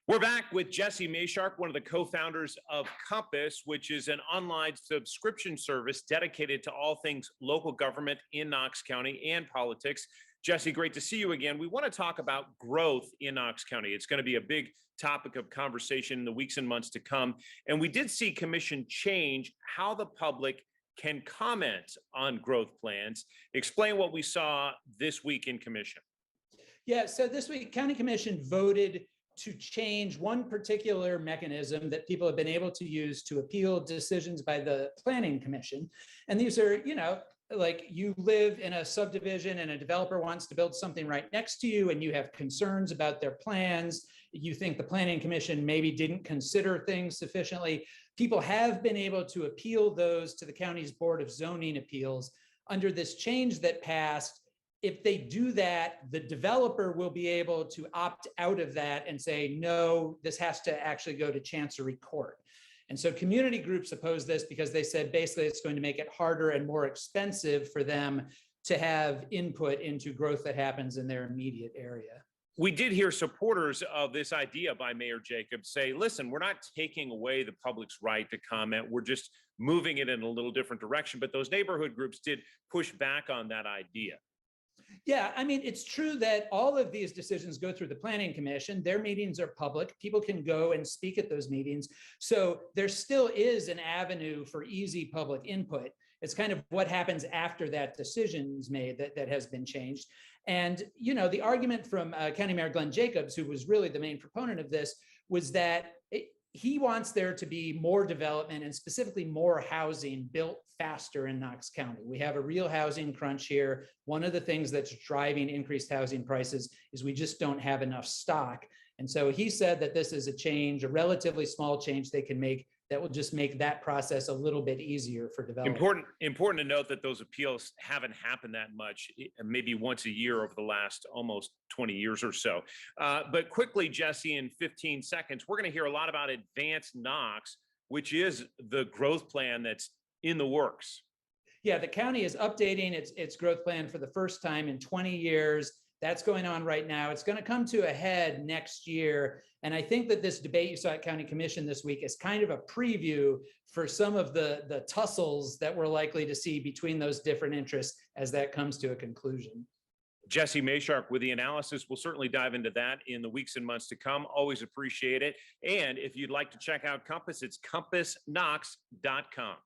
We're back with Jesse Mayshark, one of the co-founders of Compass, which is an online subscription service dedicated to all things local government in Knox County and politics. Jesse, great to see you again. We want to talk about growth in Knox County. It's going to be a big topic of conversation in the weeks and months to come. And we did see Commission change how the public can comment on growth plans. Explain what we saw this week in Commission. Yeah, so this week, County Commission voted to change one particular mechanism that people have been able to use to appeal decisions by the Planning Commission. And these are, like you live in a subdivision and a developer wants to build something right next to you and you have concerns about their plans. You think the Planning Commission maybe didn't consider things sufficiently. People have been able to appeal those to the county's Board of Zoning Appeals. Under this change that passed, if they do that, the developer will be able to opt out of that and say, no, this has to actually go to Chancery Court. And so community groups oppose this because they said basically it's going to make it harder and more expensive for them to have input into growth that happens in their immediate area. We did hear supporters of this idea by Mayor Jacobs say, listen, we're not taking away the public's right to comment. We're just moving it in a little different direction. But those neighborhood groups did push back on that idea. Yeah, I mean, it's true that all of these decisions go through the Planning Commission. Their meetings are public. People can go and speak at those meetings. So there still is an avenue for easy public input. It's kind of what happens after that decision is made that has been changed. And, the argument from County Mayor Glenn Jacobs, who was really the main proponent of this, was that he wants there to be more development and specifically more housing built faster in Knox County. We have a real housing crunch here. One of the things that's driving increased housing prices is we just don't have enough stock. And so he said that this is a change, a relatively small change they can make that will just make that process a little bit easier for developers. Important to note that those appeals haven't happened that much, maybe once a year over the last almost 20 years or so. But quickly, Jesse, in 15 seconds, we're going to hear a lot about Advance Knox, which is the growth plan that's in the works. Yeah, the county is updating its growth plan for the first time in 20 years. That's going on right now. It's going to come to a head next year. And I think that this debate you saw at County Commission this week is kind of a preview for some of the tussles that we're likely to see between those different interests as that comes to a conclusion. Jesse Mayshark with the analysis. We'll certainly dive into that in the weeks and months to come. Always appreciate it. And if you'd like to check out Compass, it's compassknox.com.